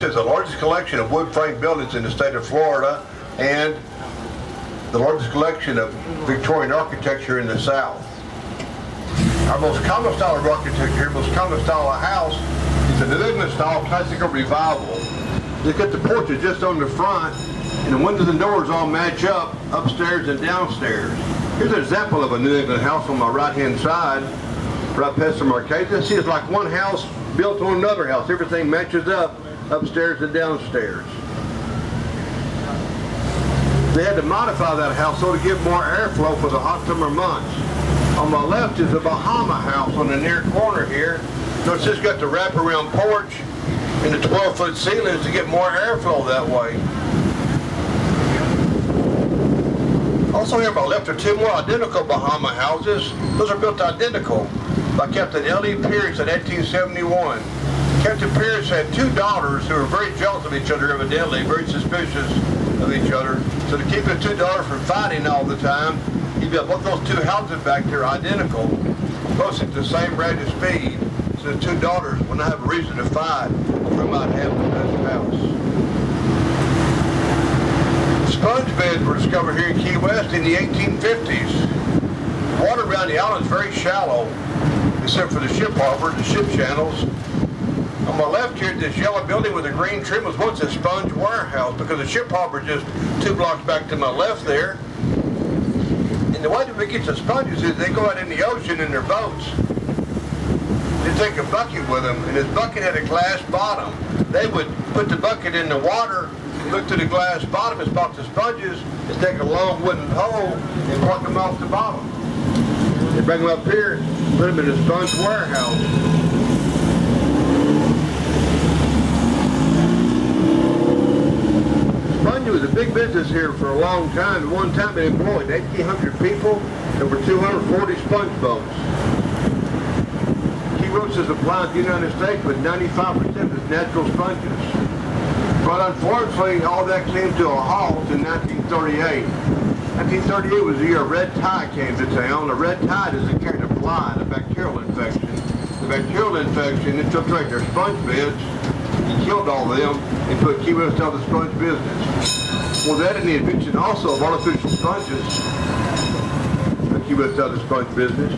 Is the largest collection of wood frame buildings in the state of Florida and the largest collection of Victorian architecture in the South. Our most common style of architecture, most common style of house is the New England style classical revival. Look at the porches just on the front, and the windows and doors all match up upstairs and downstairs. Here's an example of a New England house on my right hand side, right past the Marquesa. See, it's like one house built on another house. Everything matches up upstairs and downstairs. They had to modify that house so to give more airflow for the hot summer months. On my left is a Bahama house on the near corner here. So it's just got the wraparound porch and the 12-foot ceilings to get more airflow that way. Also here on my left are two more identical Bahama houses. Those are built identical by Captain L.E. Pierce in 1871. Captain Pierce had two daughters who were very jealous of each other, evidently, very suspicious of each other. So to keep the two daughters from fighting all the time, he built both those two houses back there identical, close at the same rate of speed. So the two daughters would not have a reason to fight over who might have the best house. Sponge beds were discovered here in Key West in the 1850s. Water around the island is very shallow, except for the ship harbor, the ship channels. On my left here, this yellow building with the green trim was once a sponge warehouse because the ship harbor just 2 blocks back to my left there. And the way that we get the sponges is they go out in the ocean in their boats. They take a bucket with them, and this bucket had a glass bottom. They would put the bucket in the water, look through the glass bottom and spot the sponges, and take a long wooden pole and pluck them off the bottom. They bring them up here, put them in a sponge warehouse. Sponge was a big business here for a long time. At one time it employed 1,800 people, over 240 sponge boats. Key West is supplied the United States with 95% of its natural sponges. But unfortunately, all that came to a halt in 1938. 1938 was the year a red tide came to town. A red tide is a carried a fly, a bacterial infection. The bacterial infection infiltrated their sponge beds. He killed all of them and put Key West out of the sponge business. Well, that and the invention also of artificial sponges put Key West out of the sponge business.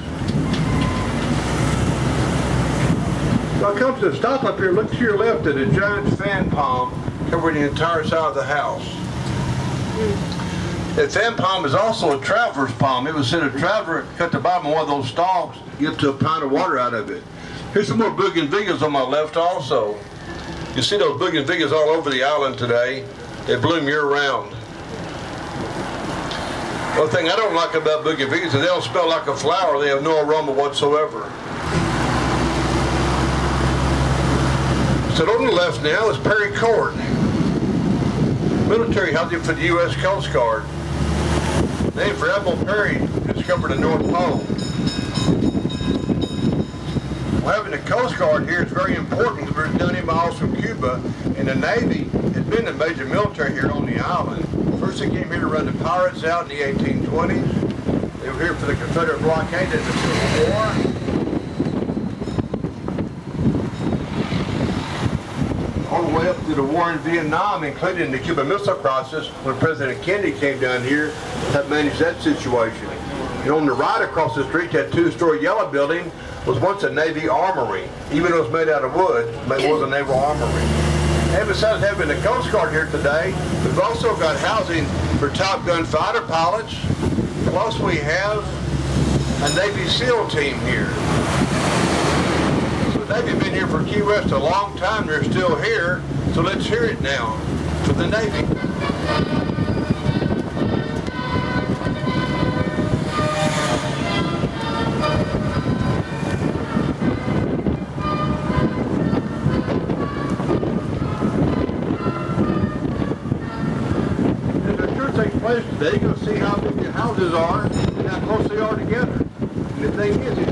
Well, it comes to a stop up here. Look to your left at a giant fan palm covering the entire side of the house. That fan palm is also a traveler's palm. It was said a traveler cut the bottom of one of those stalks, get to a pint of water out of it. Here's some more bougainvilleas on my left also. You see those bougainvilleas all over the island today. They bloom year-round. One thing I don't like about bougainvilleas is they don't smell like a flower. They have no aroma whatsoever. So on the left now is Perry Court, military housing for the U.S. Coast Guard, named for Admiral Perry, who discovered the North Pole. Well, having the Coast Guard here is very important because we're 90 miles from Cuba, and the Navy has been a major military here on the island. First they came here to run the pirates out in the 1820s. They were here for the Confederate blockade in the Civil War. All the way up to the war in Vietnam, including the Cuban Missile Crisis, when President Kennedy came down here to manage that situation. And on the right across the street, that 2-story yellow building was once a Navy armory. Even though it was made out of wood, it was a naval armory. And besides having the Coast Guard here today, we've also got housing for Top Gun fighter pilots, plus we have a Navy SEAL team here. They've been here for Key West a long time. They're still here, so let's hear it now for the Navy. As the tour takes place today, you're going to see how big the houses are and how close they are together. And the thing is,